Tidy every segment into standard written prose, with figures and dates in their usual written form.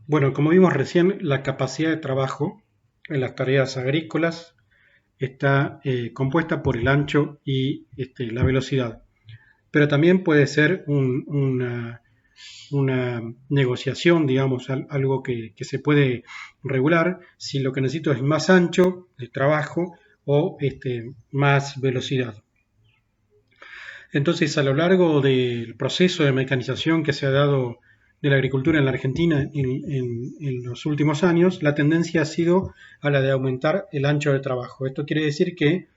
Bueno, como vimos recién, la capacidad de trabajo en las tareas agrícolas está compuesta por el ancho y la velocidad, pero también puede ser una negociación, digamos, algo que se puede regular si lo que necesito es más ancho de trabajo o más velocidad. Entonces, a lo largo del proceso de mecanización que se ha dado de la agricultura en la Argentina en los últimos años, la tendencia ha sido a la de aumentar el ancho de trabajo. Esto quiere decir que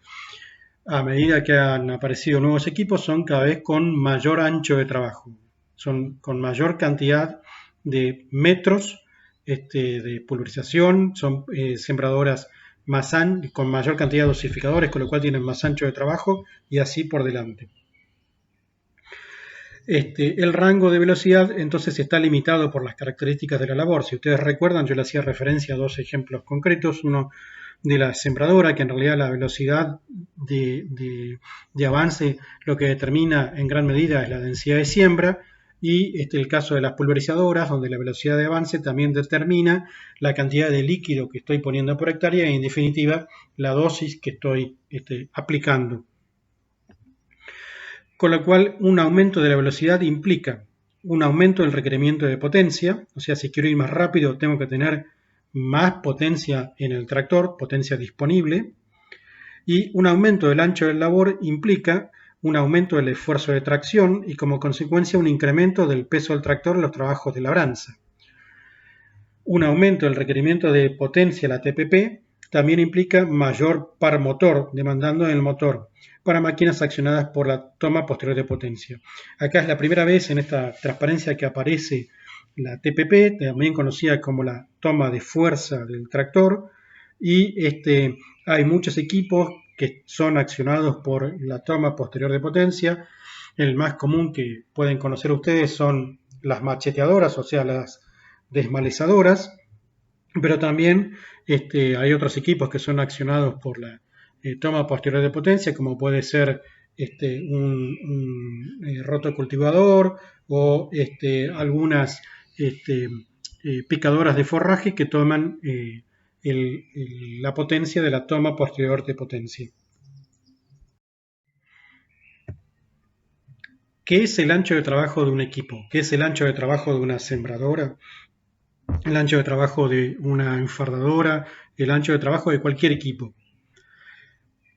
a medida que han aparecido nuevos equipos, son cada vez con mayor ancho de trabajo, son con mayor cantidad de metros de pulverización, son sembradoras con mayor cantidad de dosificadores, con lo cual tienen más ancho de trabajo y así por delante. El rango de velocidad entonces está limitado por las características de la labor. Si ustedes recuerdan, yo le hacía referencia a dos ejemplos concretos. Uno de la sembradora, que en realidad la velocidad de avance lo que determina en gran medida es la densidad de siembra, y el caso de las pulverizadoras, donde la velocidad de avance también determina la cantidad de líquido que estoy poniendo por hectárea y en definitiva la dosis que estoy aplicando. Con lo cual, un aumento de la velocidad implica un aumento del requerimiento de potencia, o sea, si quiero ir más rápido tengo que tener más potencia en el tractor, potencia disponible, y un aumento del ancho del labor implica un aumento del esfuerzo de tracción y como consecuencia un incremento del peso del tractor en los trabajos de labranza. Un aumento del requerimiento de potencia, la TPP, también implica mayor par motor, demandando en el motor, para máquinas accionadas por la toma posterior de potencia. Acá es la primera vez en esta transparencia que aparece la TPP, también conocida como la toma de fuerza del tractor, y hay muchos equipos que son accionados por la toma posterior de potencia. El más común que pueden conocer ustedes son las macheteadoras, o sea, las desmalezadoras, pero también hay otros equipos que son accionados por la toma posterior de potencia, como puede ser un rotocultivador o algunas picadoras de forraje que toman la potencia de la toma posterior de potencia. ¿Qué es el ancho de trabajo de un equipo? ¿Qué es el ancho de trabajo de una sembradora? El ancho de trabajo de una enfardadora, el ancho de trabajo de cualquier equipo.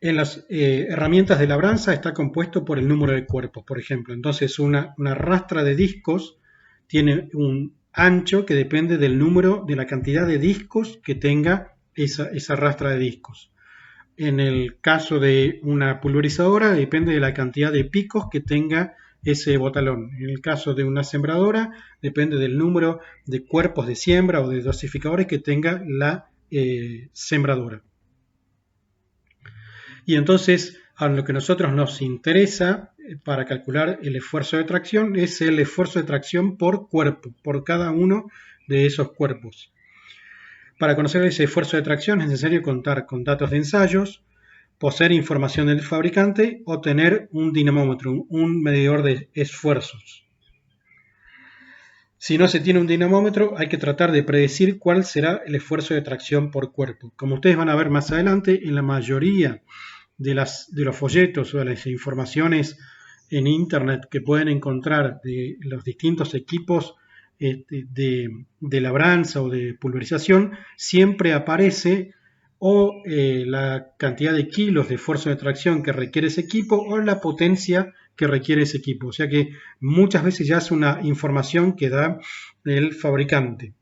En las herramientas de labranza está compuesto por el número de cuerpos, por ejemplo. Entonces una rastra de discos tiene un ancho que depende del número, de la cantidad de discos que tenga esa rastra de discos. En el caso de una pulverizadora depende de la cantidad de picos que tenga ese botalón. En el caso de una sembradora depende del número de cuerpos de siembra o de dosificadores que tenga la sembradora. Y entonces a lo que a nosotros nos interesa para calcular el esfuerzo de tracción es el esfuerzo de tracción por cuerpo, por cada uno de esos cuerpos. Para conocer ese esfuerzo de tracción es necesario contar con datos de ensayos, poseer información del fabricante o tener un dinamómetro, un medidor de esfuerzos. Si no se tiene un dinamómetro, hay que tratar de predecir cuál será el esfuerzo de tracción por cuerpo. Como ustedes van a ver más adelante, en la mayoría de los folletos o de las informaciones en Internet que pueden encontrar de los distintos equipos de labranza o de pulverización, siempre aparece o la cantidad de kilos de esfuerzo de tracción que requiere ese equipo o la potencia que requiere ese equipo. O sea que muchas veces ya es una información que da el fabricante.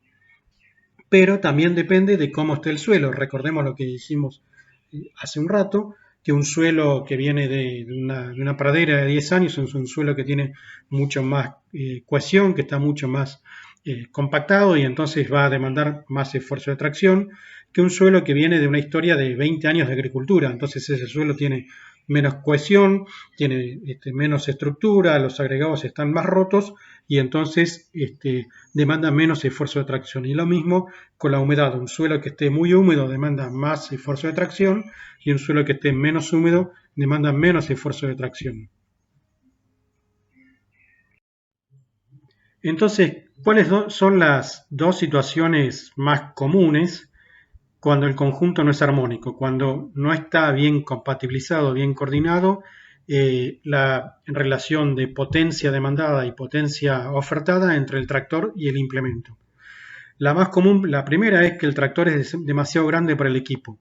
Pero también depende de cómo esté el suelo. Recordemos lo que dijimos hace un rato, que un suelo que viene de una pradera de 10 años es un suelo que tiene mucho más cohesión, que está mucho más compactado y entonces va a demandar más esfuerzo de tracción que un suelo que viene de una historia de 20 años de agricultura. Entonces ese suelo tiene menos cohesión, tiene menos estructura, los agregados están más rotos y entonces demanda menos esfuerzo de tracción. Y lo mismo con la humedad. Un suelo que esté muy húmedo demanda más esfuerzo de tracción y un suelo que esté menos húmedo demanda menos esfuerzo de tracción. Entonces, ¿cuáles son las dos situaciones más comunes cuando el conjunto no es armónico? Cuando no está bien compatibilizado, bien coordinado, la relación de potencia demandada y potencia ofertada entre el tractor y el implemento. La más común, la primera es que el tractor es demasiado grande para el equipo,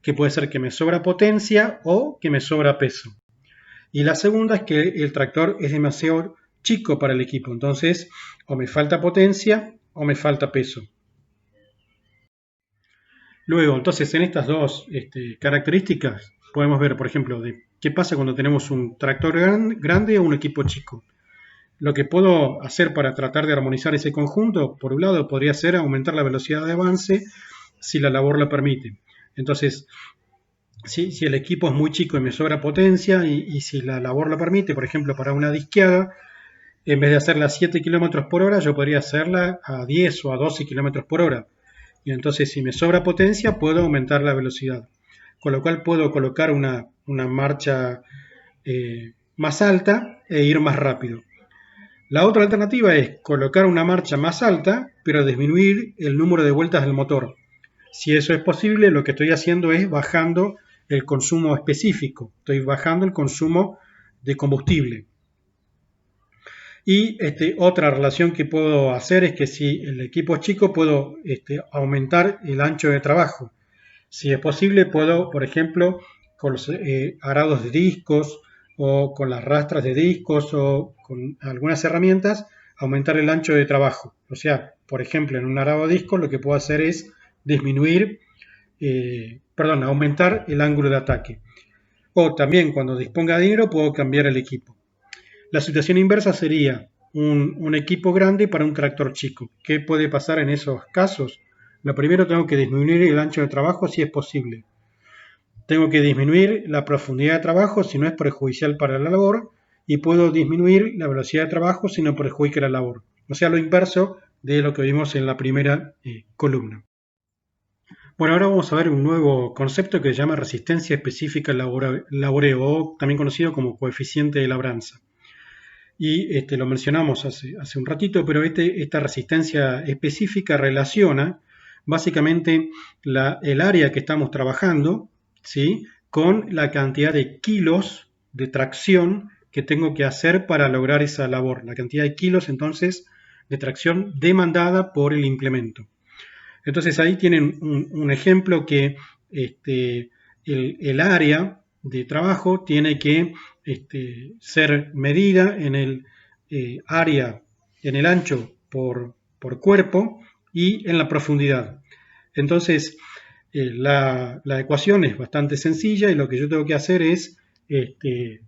que puede ser que me sobra potencia o que me sobra peso. Y la segunda es que el tractor es demasiado chico para el equipo, entonces o me falta potencia o me falta peso. Luego, entonces, en estas dos características podemos ver, por ejemplo, de qué pasa cuando tenemos un tractor grande o un equipo chico. Lo que puedo hacer para tratar de armonizar ese conjunto, por un lado, podría ser aumentar la velocidad de avance si la labor lo permite. Entonces, si el equipo es muy chico y me sobra potencia y si la labor lo permite, por ejemplo, para una disqueada, en vez de hacerla a 7 kilómetros por hora, yo podría hacerla a 10 o a 12 kilómetros por hora. Y entonces, si me sobra potencia, puedo aumentar la velocidad. Con lo cual puedo colocar una marcha más alta e ir más rápido. La otra alternativa es colocar una marcha más alta, pero disminuir el número de vueltas del motor. Si eso es posible, lo que estoy haciendo es bajando el consumo específico. Estoy bajando el consumo de combustible. Y otra relación que puedo hacer es que si el equipo es chico, puedo aumentar el ancho de trabajo. Si es posible, puedo, por ejemplo, con los arados de discos o con las rastras de discos o con algunas herramientas, aumentar el ancho de trabajo. O sea, por ejemplo, en un arado de discos lo que puedo hacer es aumentar el ángulo de ataque. O también cuando disponga de dinero puedo cambiar el equipo. La situación inversa sería un equipo grande para un tractor chico. ¿Qué puede pasar en esos casos? Lo primero, tengo que disminuir el ancho de trabajo si es posible. Tengo que disminuir la profundidad de trabajo si no es perjudicial para la labor, y puedo disminuir la velocidad de trabajo si no perjudica la labor. O sea, lo inverso de lo que vimos en la primera columna. Bueno, ahora vamos a ver un nuevo concepto que se llama resistencia específica laboreo, o también conocido como coeficiente de labranza. Y lo mencionamos hace un ratito, pero esta resistencia específica relaciona básicamente el área que estamos trabajando, ¿sí?, con la cantidad de kilos de tracción que tengo que hacer para lograr esa labor. La cantidad de kilos, entonces, de tracción demandada por el implemento. Entonces ahí tienen un ejemplo que el área de trabajo tiene que ser medida en el área, en el ancho por cuerpo y en la profundidad. Entonces la ecuación es bastante sencilla y lo que yo tengo que hacer es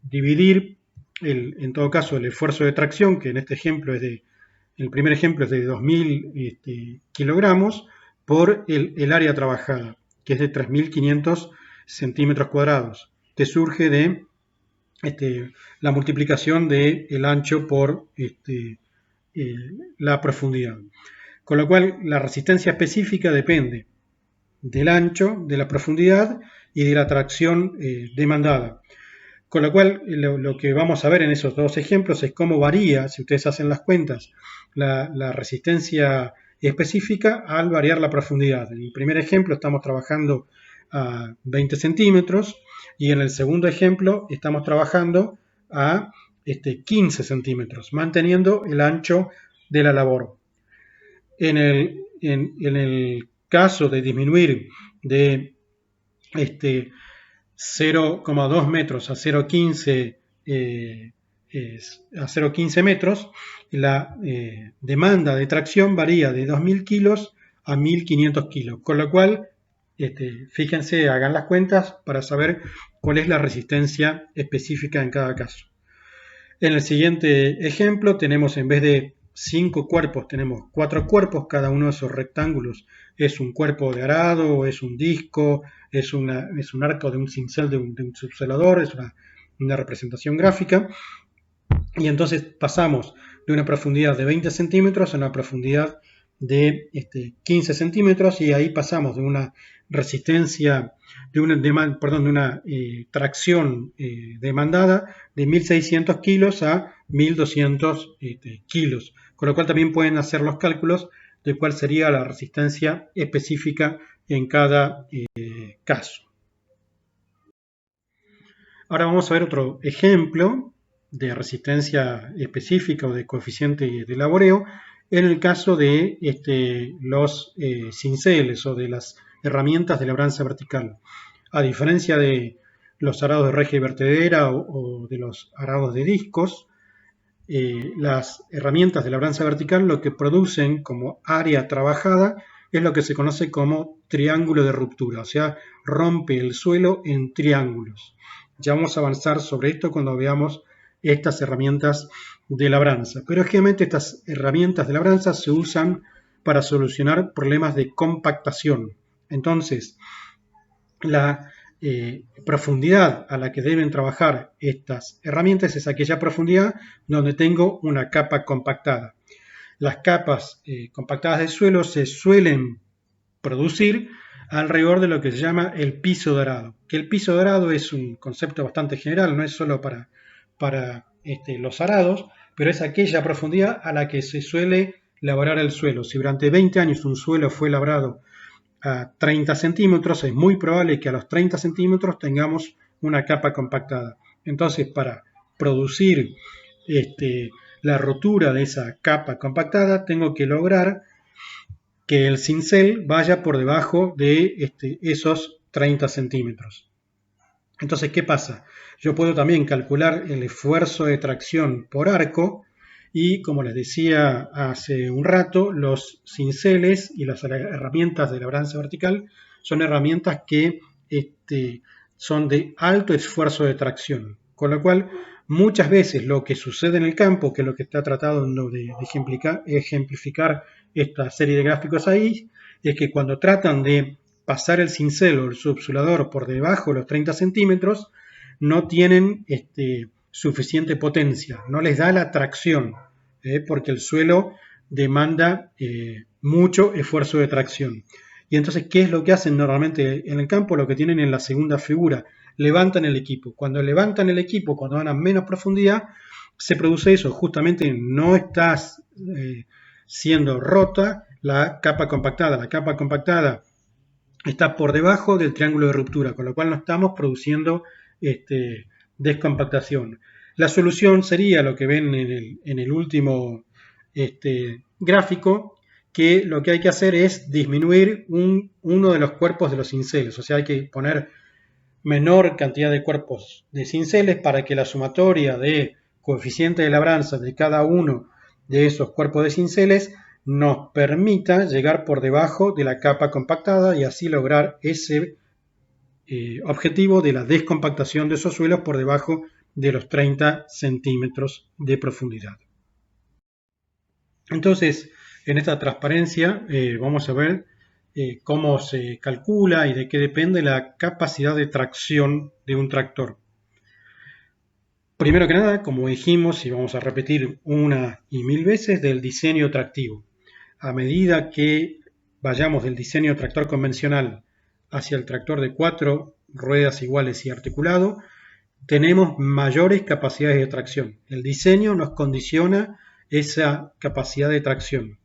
dividir en todo caso el esfuerzo de tracción, que en este ejemplo el primer ejemplo es de 2.000 kilogramos, por el área trabajada, que es de 3.500 centímetros cuadrados, que surge de la multiplicación del ancho por la profundidad. Con lo cual, la resistencia específica depende del ancho, de la profundidad y de la tracción demandada. Con lo cual, lo que vamos a ver en esos dos ejemplos es cómo varía, si ustedes hacen las cuentas, la resistencia específica al variar la profundidad. En el primer ejemplo estamos trabajando a 20 centímetros y en el segundo ejemplo estamos trabajando a 15 centímetros, manteniendo el ancho de la labor. En el caso de disminuir de 0,2 metros a 0,15 metros, la demanda de tracción varía de 2.000 kilos a 1.500 kilos, con lo cual, fíjense, hagan las cuentas para saber cuál es la resistencia específica en cada caso. En el siguiente ejemplo tenemos, en vez de 5 cuerpos, tenemos 4 cuerpos. Cada uno de esos rectángulos es un cuerpo de arado, es un disco, es un arco de un cincel de un subsolador, es una representación gráfica. Y entonces pasamos de una profundidad de 20 centímetros a una profundidad de 15 centímetros, y ahí pasamos de una resistencia, de una tracción demandada de 1.600 kilos a 1.200 kilos, con lo cual también pueden hacer los cálculos de cuál sería la resistencia específica en cada caso. Ahora vamos a ver otro ejemplo de resistencia específica o de coeficiente de laboreo en el caso de los cinceles o de las herramientas de labranza vertical. A diferencia de los arados de reja y vertedera o de los arados de discos, las herramientas de labranza vertical lo que producen como área trabajada es lo que se conoce como triángulo de ruptura, o sea, rompe el suelo en triángulos. Ya vamos a avanzar sobre esto cuando veamos estas herramientas de labranza. Pero generalmente estas herramientas de labranza se usan para solucionar problemas de compactación. Entonces, la profundidad a la que deben trabajar estas herramientas es aquella profundidad donde tengo una capa compactada. Las capas compactadas del suelo se suelen producir alrededor de lo que se llama el piso dorado. Que el piso dorado es un concepto bastante general, no es solo para los arados, pero es aquella profundidad a la que se suele labrar el suelo. Si durante 20 años un suelo fue labrado a 30 centímetros, es muy probable que a los 30 centímetros tengamos una capa compactada. Entonces, para producir la rotura de esa capa compactada, tengo que lograr que el cincel vaya por debajo de esos 30 centímetros. Entonces, ¿qué pasa? Yo puedo también calcular el esfuerzo de tracción por arco y, como les decía hace un rato, los cinceles y las herramientas de labranza vertical son herramientas que son de alto esfuerzo de tracción. Con lo cual, muchas veces lo que sucede en el campo, que es lo que está tratando de ejemplificar esta serie de gráficos ahí, es que cuando tratan de pasar el cincel o el subsolador por debajo de los 30 centímetros, no tienen suficiente potencia, no les da la tracción, porque el suelo demanda mucho esfuerzo de tracción. Y entonces, ¿qué es lo que hacen normalmente en el campo? Lo que tienen en la segunda figura, levantan el equipo. Cuando levantan el equipo, cuando van a menos profundidad, se produce eso, justamente no está siendo rota la capa compactada. La capa compactada está por debajo del triángulo de ruptura, con lo cual no estamos produciendo descompactación. La solución sería lo que ven en el último gráfico, que lo que hay que hacer es disminuir uno de los cuerpos de los cinceles, o sea, hay que poner menor cantidad de cuerpos de cinceles para que la sumatoria de coeficiente de labranza de cada uno de esos cuerpos de cinceles nos permita llegar por debajo de la capa compactada y así lograr ese objetivo de la descompactación de esos suelos por debajo de los 30 centímetros de profundidad. Entonces, en esta transparencia vamos a ver cómo se calcula y de qué depende la capacidad de tracción de un tractor. Primero que nada, como dijimos y vamos a repetir una y mil veces, del diseño tractivo. A medida que vayamos del diseño tractor convencional hacia el tractor de 4 ruedas iguales y articulado, tenemos mayores capacidades de tracción. El diseño nos condiciona esa capacidad de tracción.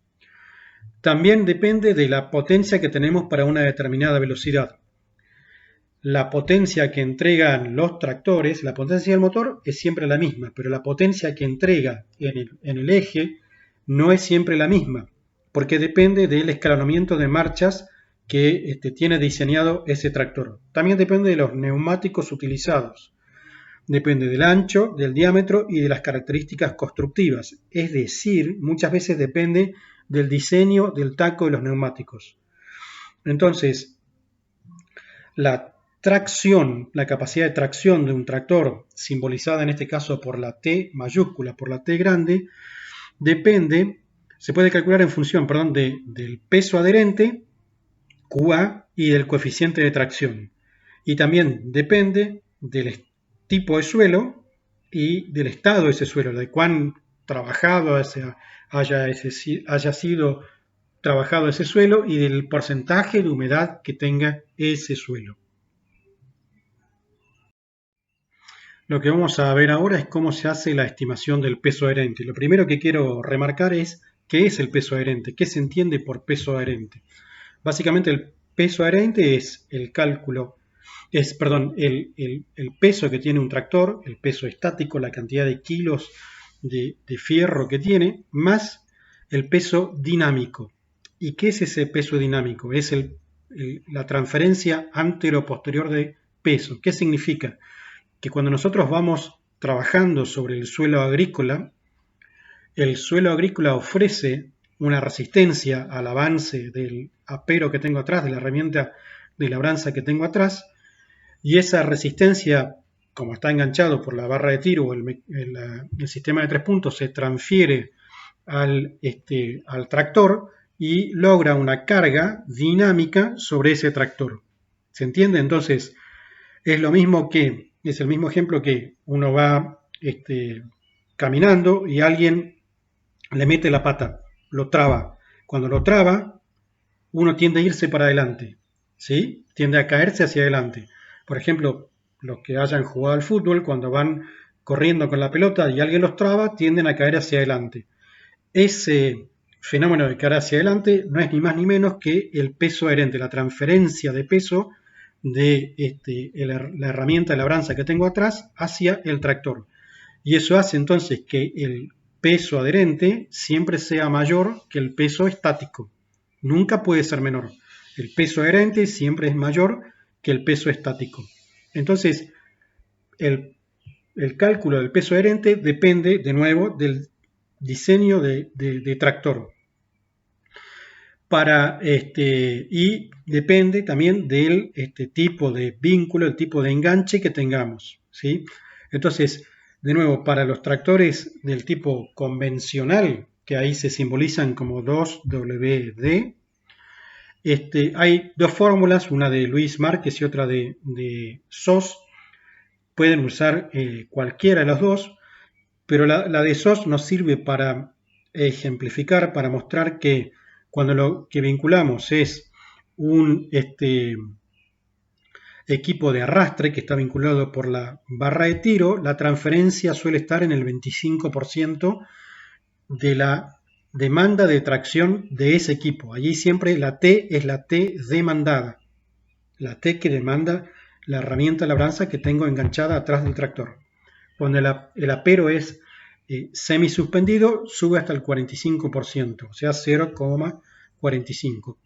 También depende de la potencia que tenemos para una determinada velocidad. La potencia que entregan los tractores, la potencia del motor es siempre la misma, pero la potencia que entrega en el eje no es siempre la misma, porque depende del escalonamiento de marchas que tiene diseñado ese tractor. También depende de los neumáticos utilizados. Depende del ancho, del diámetro y de las características constructivas. Es decir, muchas veces depende del diseño del taco de los neumáticos. Entonces, la tracción, la capacidad de tracción de un tractor, simbolizada en este caso por la T mayúscula, por la T grande, depende, se puede calcular en función, del peso adherente, QA, y del coeficiente de tracción. Y también depende del tipo de suelo y del estado de ese suelo, de cuán trabajado haya sido trabajado ese suelo y del porcentaje de humedad que tenga ese suelo. Lo que vamos a ver ahora es cómo se hace la estimación del peso adherente. Lo primero que quiero remarcar es qué es el peso adherente, qué se entiende por peso adherente. Básicamente el peso adherente es el cálculo, el peso que tiene un tractor, el peso estático, la cantidad de kilos de fierro que tiene, más el peso dinámico. ¿Y qué es ese peso dinámico? Es la transferencia antero-posterior de peso. ¿Qué significa? Que cuando nosotros vamos trabajando sobre el suelo agrícola ofrece una resistencia al avance del apero que tengo atrás, de la herramienta de labranza que tengo atrás, y esa resistencia, como está enganchado por la barra de tiro o el sistema de 3 puntos, se transfiere al tractor y logra una carga dinámica sobre ese tractor. ¿Se entiende? Entonces, es el mismo ejemplo que uno va caminando y alguien le mete la pata, lo traba. Cuando lo traba, uno tiende a irse para adelante, ¿sí? Tiende a caerse hacia adelante. Por ejemplo, los que hayan jugado al fútbol, cuando van corriendo con la pelota y alguien los traba, tienden a caer hacia adelante. Ese fenómeno de caer hacia adelante no es ni más ni menos que el peso adherente, la transferencia de peso de la herramienta de labranza que tengo atrás hacia el tractor. Y eso hace entonces que el peso adherente siempre sea mayor que el peso estático. Nunca puede ser menor. El peso adherente siempre es mayor que el peso estático. Entonces, el cálculo del peso adherente depende, de nuevo, del diseño de tractor. Y depende también del tipo de vínculo, el tipo de enganche que tengamos, ¿sí? Entonces, de nuevo, para los tractores del tipo convencional, que ahí se simbolizan como 2WD, hay dos fórmulas, una de Luis Márquez y otra de SOS. Pueden usar cualquiera de las dos, pero la de SOS nos sirve para ejemplificar, para mostrar que cuando lo que vinculamos es un equipo de arrastre que está vinculado por la barra de tiro, la transferencia suele estar en el 25% de la demanda de tracción de ese equipo. Allí siempre la T es la T demandada, la T que demanda la herramienta de labranza que tengo enganchada atrás del tractor. Cuando el apero es semisuspendido, sube hasta el 45%, o sea 0,45.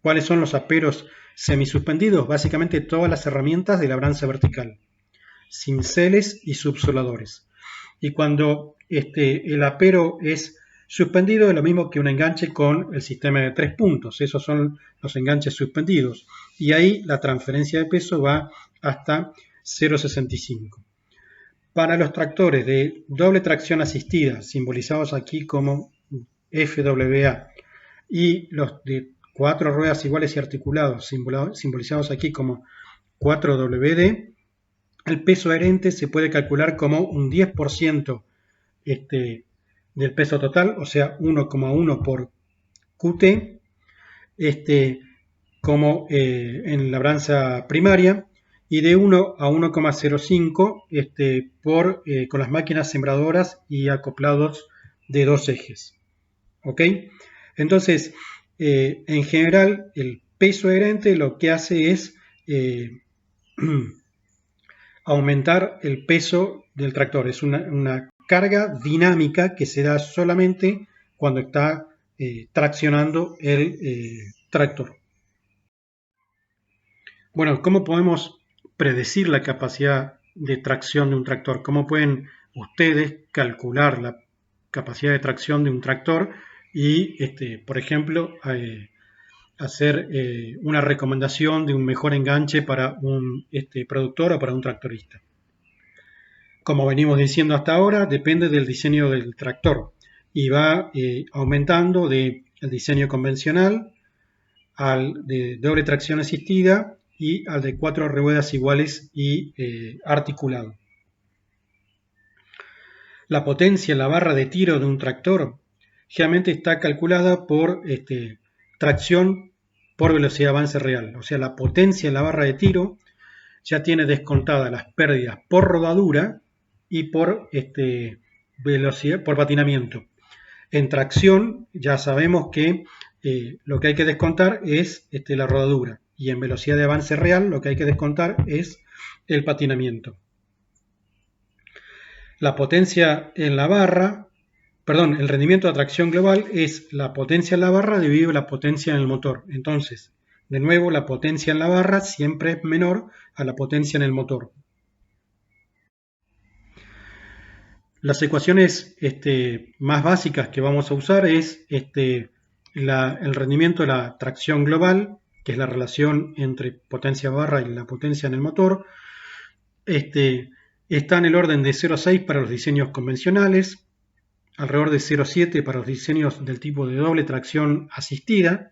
¿Cuáles son los aperos semisuspendidos? Básicamente todas las herramientas de labranza vertical, cinceles y subsoladores. Y cuando el apero es suspendido, es lo mismo que un enganche con el sistema de 3 puntos. Esos son los enganches suspendidos. Y ahí la transferencia de peso va hasta 0,65. Para los tractores de doble tracción asistida, simbolizados aquí como FWA, y los de 4 ruedas iguales y articulados, simbolizados aquí como 4WD, el peso adherente se puede calcular como un 10% del peso total, o sea, 1,1 por QT, como en labranza primaria, y de 1 a 1,05 con las máquinas sembradoras y acoplados de 2 ejes. ¿Ok? Entonces, en general, el peso adherente lo que hace es aumentar el peso del tractor. Es una carga dinámica que se da solamente cuando está traccionando el tractor. Bueno, ¿cómo podemos predecir la capacidad de tracción de un tractor? ¿Cómo pueden ustedes calcular la capacidad de tracción de un tractor y, por ejemplo, hacer una recomendación de un mejor enganche para un productor o para un tractorista? Como venimos diciendo hasta ahora, depende del diseño del tractor y va aumentando del diseño convencional al de doble tracción asistida y al de 4 ruedas iguales y articulado. La potencia en la barra de tiro de un tractor generalmente está calculada por tracción por velocidad de avance real. O sea, la potencia en la barra de tiro ya tiene descontadas las pérdidas por rodadura y por velocidad, por patinamiento. En tracción ya sabemos que lo que hay que descontar es la rodadura, y en velocidad de avance real lo que hay que descontar es el patinamiento. La potencia en la barra, perdón, el rendimiento de tracción global es la potencia en la barra dividido la potencia en el motor. Entonces, de nuevo, la potencia en la barra siempre es menor a la potencia en el motor. Las ecuaciones más básicas que vamos a usar es el rendimiento de la tracción global, que es la relación entre potencia barra y la potencia en el motor. Está en el orden de 0,6 para los diseños convencionales, alrededor de 0,7 para los diseños del tipo de doble tracción asistida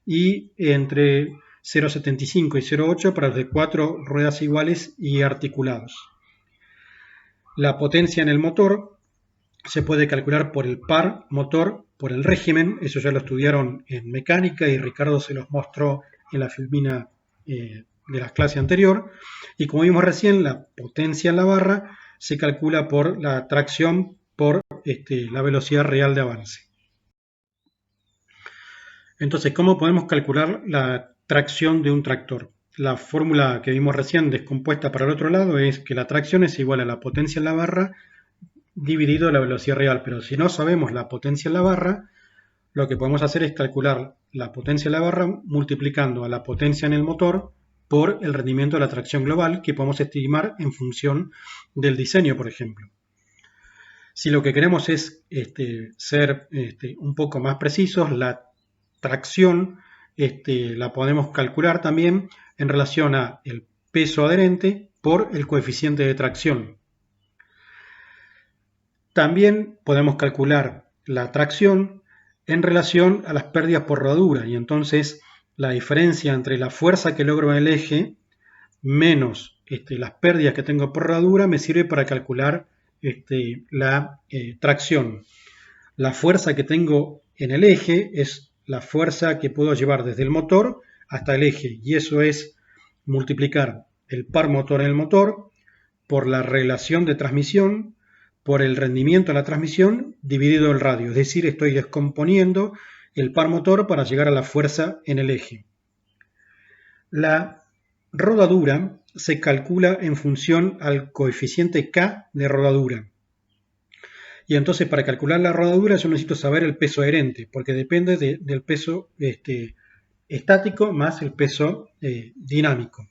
y entre 0,75 y 0,8 para los de 4 ruedas iguales y articulados. La potencia en el motor se puede calcular por el par motor, por el régimen, eso ya lo estudiaron en mecánica y Ricardo se los mostró en la filmina de la clase anterior. Y como vimos recién, la potencia en la barra se calcula por la tracción por la velocidad real de avance. Entonces, ¿cómo podemos calcular la tracción de un tractor? La fórmula que vimos recién descompuesta para el otro lado es que la tracción es igual a la potencia en la barra dividido la velocidad real, pero si no sabemos la potencia en la barra, lo que podemos hacer es calcular la potencia en la barra multiplicando a la potencia en el motor por el rendimiento de la tracción global que podemos estimar en función del diseño, por ejemplo. Si lo que queremos es ser un poco más precisos, la tracción la podemos calcular también en relación a el peso adherente por el coeficiente de tracción. También podemos calcular la tracción en relación a las pérdidas por rodadura y entonces la diferencia entre la fuerza que logro en el eje menos las pérdidas que tengo por rodadura me sirve para calcular la tracción. La fuerza que tengo en el eje es la fuerza que puedo llevar desde el motor hasta el eje y eso es multiplicar el par motor en el motor por la relación de transmisión por el rendimiento de la transmisión dividido el radio, es decir, estoy descomponiendo el par motor para llegar a la fuerza en el eje. La rodadura se calcula en función al coeficiente K de rodadura. Y entonces para calcular la rodadura yo necesito saber el peso adherente, porque depende del peso estático más el peso dinámico.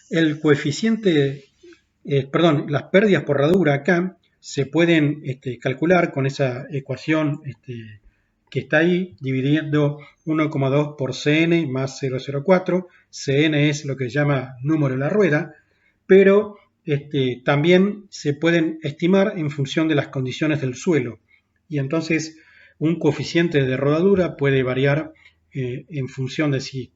El coeficiente, las pérdidas por rodadura acá se pueden calcular con esa ecuación que está ahí, dividiendo 1,2 por Cn más 0,04. Cn es lo que se llama número de la rueda, pero también se pueden estimar en función de las condiciones del suelo. Y entonces un coeficiente de rodadura puede variar en función de si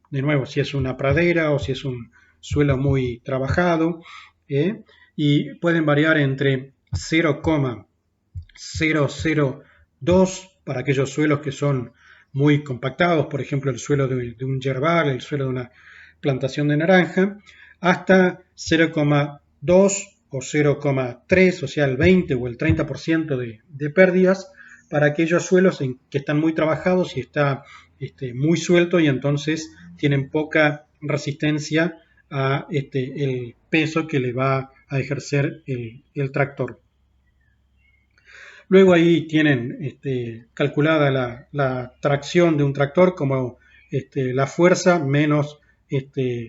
es una pradera o si es un suelo muy trabajado, y pueden variar entre 0,002 para aquellos suelos que son muy compactados, por ejemplo el suelo de un yerbal, el suelo de una plantación de naranja, hasta 0,2 o 0,3, o sea el 20 o el 30% de pérdidas para aquellos suelos que están muy trabajados y está muy suelto y entonces tienen poca resistencia a el peso que le va a ejercer el tractor. Luego ahí tienen calculada la tracción de un tractor como la fuerza menos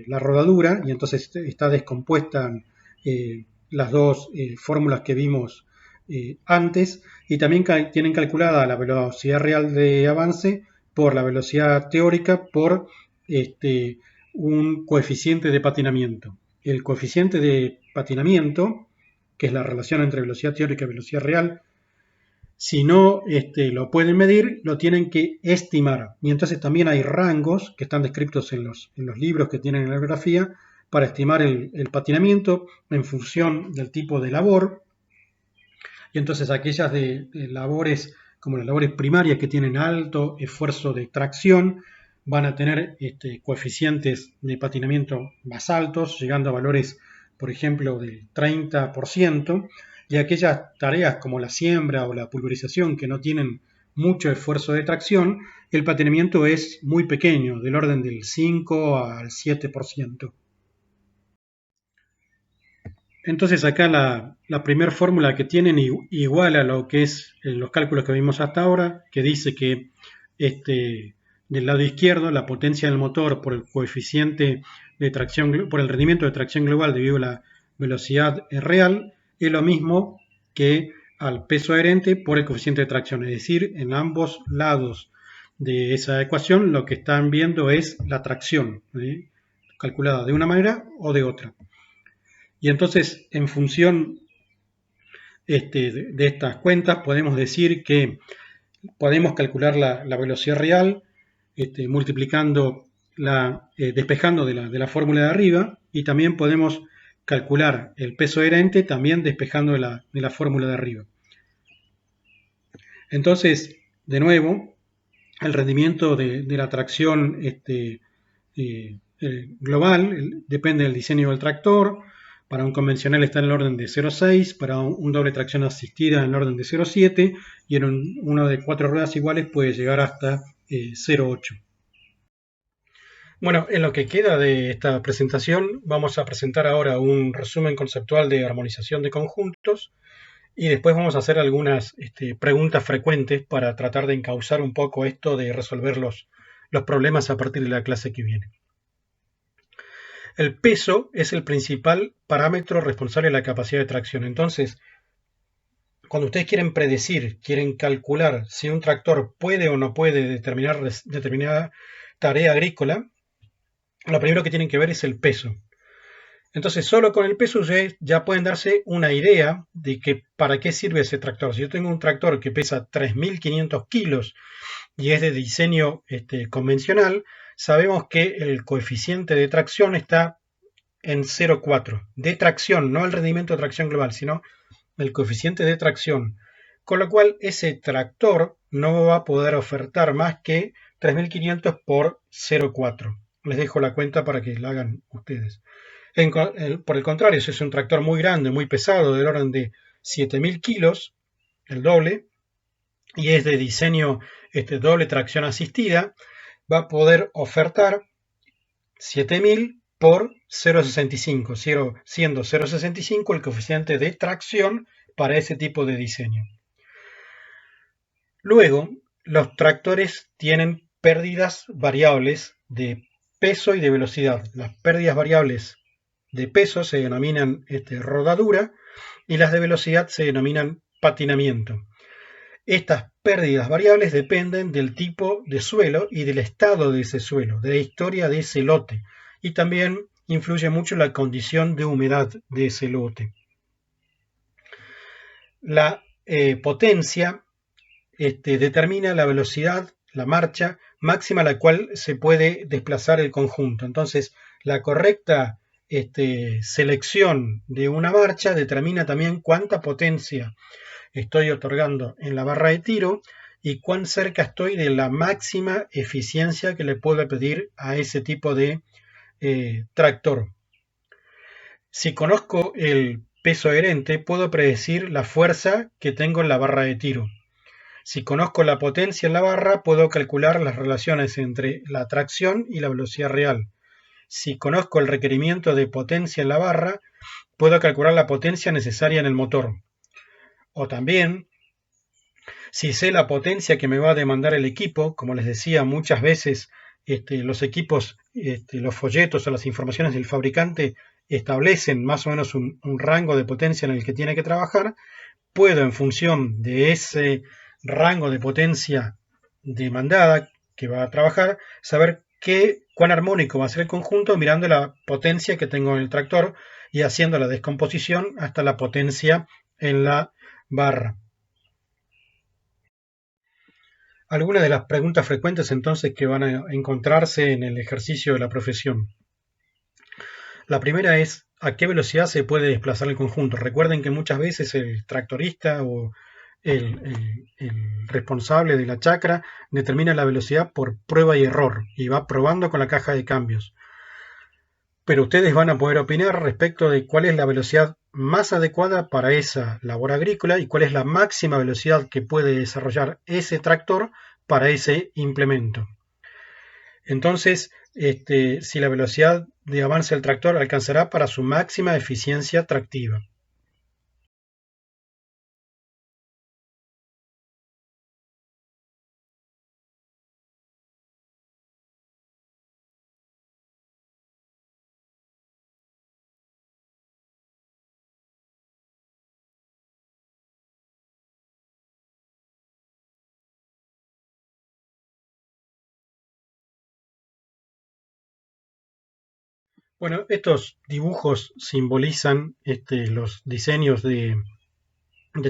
la rodadura, y entonces está descompuesta las dos fórmulas que vimos antes, y también tienen calculada la velocidad real de avance por la velocidad teórica por un coeficiente de patinamiento. El coeficiente de patinamiento, que es la relación entre velocidad teórica y velocidad real, si no lo pueden medir, lo tienen que estimar. Y entonces también hay rangos que están descritos en los libros que tienen en la bibliografía para estimar el patinamiento en función del tipo de labor. Y entonces aquellas de labores como las labores primarias que tienen alto esfuerzo de tracción van a tener coeficientes de patinamiento más altos, llegando a valores, por ejemplo, del 30%, y aquellas tareas como la siembra o la pulverización que no tienen mucho esfuerzo de tracción, el patinamiento es muy pequeño, del orden del 5 al 7%. Entonces acá la primera fórmula que tienen igual a lo que es los cálculos que vimos hasta ahora, que dice que del lado izquierdo la potencia del motor por el coeficiente de tracción, por el rendimiento de tracción global debido a la velocidad real, es lo mismo que al peso adherente por el coeficiente de tracción. Es decir, en ambos lados de esa ecuación lo que están viendo es la tracción, calculada de una manera o de otra. Y entonces, en función de estas cuentas, podemos decir que podemos calcular la velocidad real multiplicando despejando de la fórmula de arriba, y también podemos calcular el peso adherente también despejando de la fórmula de arriba. Entonces, de nuevo, el rendimiento de la tracción global depende del diseño del tractor. Para un convencional está en el orden de 0,6, para un doble tracción asistida en el orden de 0,7 y en uno de 4 ruedas iguales puede llegar hasta 0,8. Bueno, en lo que queda de esta presentación vamos a presentar ahora un resumen conceptual de armonización de conjuntos y después vamos a hacer algunas preguntas frecuentes para tratar de encauzar un poco esto de resolver los problemas a partir de la clase que viene. El peso es el principal parámetro responsable de la capacidad de tracción. Entonces, cuando ustedes quieren predecir, quieren calcular si un tractor puede o no puede determinar determinada tarea agrícola, lo primero que tienen que ver es el peso. Entonces, solo con el peso ya pueden darse una idea de que para qué sirve ese tractor. Si yo tengo un tractor que pesa 3.500 kilos y es de diseño convencional, sabemos que el coeficiente de tracción está en 0,4. De tracción, no el rendimiento de tracción global, sino el coeficiente de tracción. Con lo cual, ese tractor no va a poder ofertar más que 3.500 por 0,4. Les dejo la cuenta para que la hagan ustedes. Por el contrario, si es un tractor muy grande, muy pesado, del orden de 7.000 kilos, el doble, y es de diseño doble tracción asistida, va a poder ofertar 7.000 por 0,65, siendo 0,65 el coeficiente de tracción para ese tipo de diseño. Luego, los tractores tienen pérdidas variables de peso y de velocidad. Las pérdidas variables de peso se denominan rodadura y las de velocidad se denominan patinamiento. Estas pérdidas variables dependen del tipo de suelo y del estado de ese suelo, de la historia de ese lote, y también influye mucho la condición de humedad de ese lote. La potencia determina la velocidad, la marcha máxima a la cual se puede desplazar el conjunto. Entonces, la correcta selección de una marcha determina también cuánta potencia estoy otorgando en la barra de tiro y cuán cerca estoy de la máxima eficiencia que le puedo pedir a ese tipo de tractor. Si conozco el peso adherente, puedo predecir la fuerza que tengo en la barra de tiro. Si conozco la potencia en la barra, puedo calcular las relaciones entre la tracción y la velocidad real. Si conozco el requerimiento de potencia en la barra, puedo calcular la potencia necesaria en el motor. O también, si sé la potencia que me va a demandar el equipo, como les decía muchas veces, los equipos, los folletos o las informaciones del fabricante establecen más o menos un rango de potencia en el que tiene que trabajar, puedo en función de ese rango de potencia demandada que va a trabajar, saber cuán armónico va a ser el conjunto mirando la potencia que tengo en el tractor y haciendo la descomposición hasta la potencia en la barra. Algunas de las preguntas frecuentes entonces que van a encontrarse en el ejercicio de la profesión. La primera es, ¿a qué velocidad se puede desplazar el conjunto? Recuerden que muchas veces el tractorista o el responsable de la chacra determina la velocidad por prueba y error y va probando con la caja de cambios. Pero ustedes van a poder opinar respecto de cuál es la velocidad más adecuada para esa labor agrícola y cuál es la máxima velocidad que puede desarrollar ese tractor para ese implemento. Entonces, si la velocidad de avance del tractor alcanzará para su máxima eficiencia tractiva. Bueno, estos dibujos simbolizan los diseños de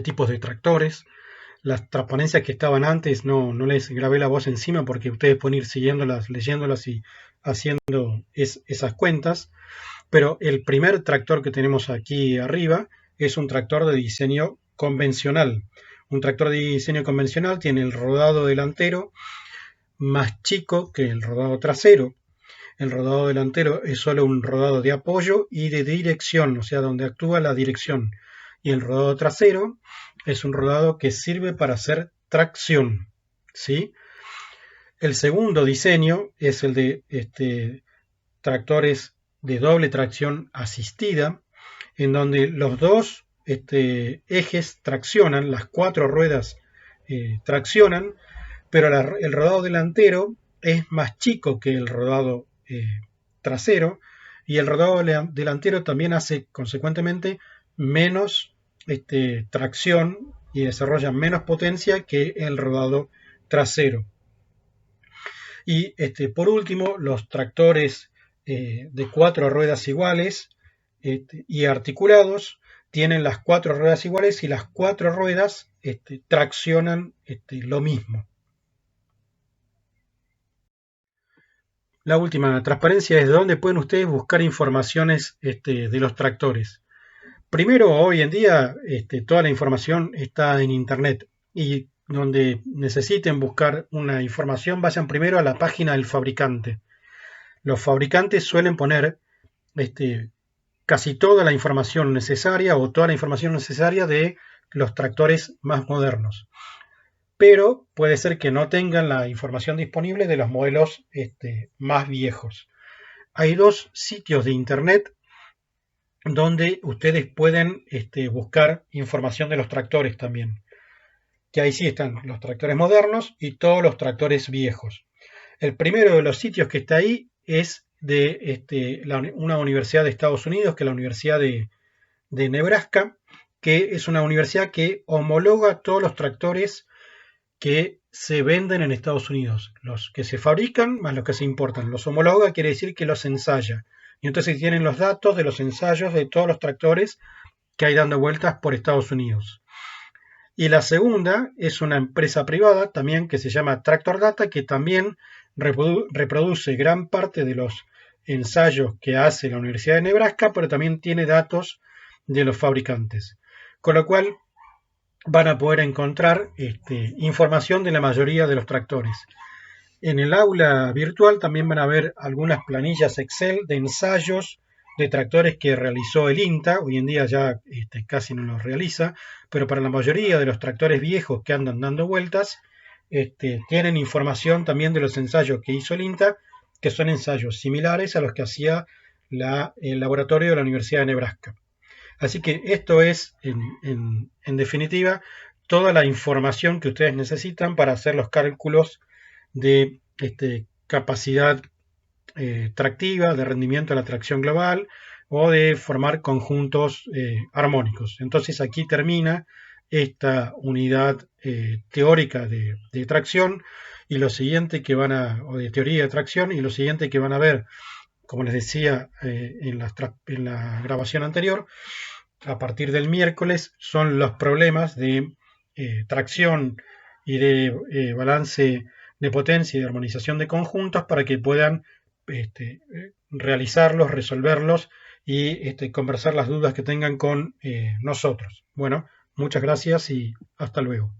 tipos de tractores. Las transparencias que estaban antes no les grabé la voz encima porque ustedes pueden ir siguiéndolas, leyéndolas y haciendo esas cuentas. Pero el primer tractor que tenemos aquí arriba es un tractor de diseño convencional. Un tractor de diseño convencional tiene el rodado delantero más chico que el rodado trasero. El rodado delantero es solo un rodado de apoyo y de dirección, o sea, donde actúa la dirección. Y el rodado trasero es un rodado que sirve para hacer tracción, ¿sí? El segundo diseño es el de tractores de doble tracción asistida, en donde los dos ejes traccionan, las cuatro ruedas traccionan, pero el rodado delantero es más chico que el rodado trasero y el rodado delantero también hace consecuentemente menos tracción y desarrolla menos potencia que el rodado trasero. Y por último, los tractores de cuatro ruedas iguales y articulados tienen las cuatro ruedas iguales y las cuatro ruedas traccionan lo mismo. La última transparencia es de dónde pueden ustedes buscar informaciones de los tractores. Primero, hoy en día, toda la información está en Internet y donde necesiten buscar una información, vayan primero a la página del fabricante. Los fabricantes suelen poner casi toda la información necesaria o toda la información necesaria de los tractores más modernos. Pero puede ser que no tengan la información disponible de los modelos más viejos. Hay dos sitios de internet donde ustedes pueden buscar información de los tractores también. Que ahí sí están los tractores modernos y todos los tractores viejos. El primero de los sitios que está ahí es de una universidad de Estados Unidos, que es la Universidad de Nebraska, que es una universidad que homologa todos los tractores que se venden en Estados Unidos. Los que se fabrican más los que se importan. Los homologa quiere decir que los ensaya. Y entonces tienen los datos de los ensayos de todos los tractores que hay dando vueltas por Estados Unidos. Y la segunda es una empresa privada también que se llama Tractor Data, que también reproduce gran parte de los ensayos que hace la Universidad de Nebraska, pero también tiene datos de los fabricantes. Con lo cual van a poder encontrar información de la mayoría de los tractores. En el aula virtual también van a ver algunas planillas Excel de ensayos de tractores que realizó el INTA. Hoy en día ya casi no los realiza, pero para la mayoría de los tractores viejos que andan dando vueltas, tienen información también de los ensayos que hizo el INTA, que son ensayos similares a los que hacía el laboratorio de la Universidad de Nebraska. Así que esto es, en definitiva, toda la información que ustedes necesitan para hacer los cálculos de capacidad tractiva, de rendimiento de la tracción global o de formar conjuntos armónicos. Entonces aquí termina esta unidad teórica de tracción y lo siguiente que o de teoría de tracción, y lo siguiente que van a ver, como les decía en la grabación anterior, a partir del miércoles, son los problemas de tracción y de balance de potencia y de armonización de conjuntos para que puedan realizarlos, resolverlos y conversar las dudas que tengan con nosotros. Bueno, muchas gracias y hasta luego.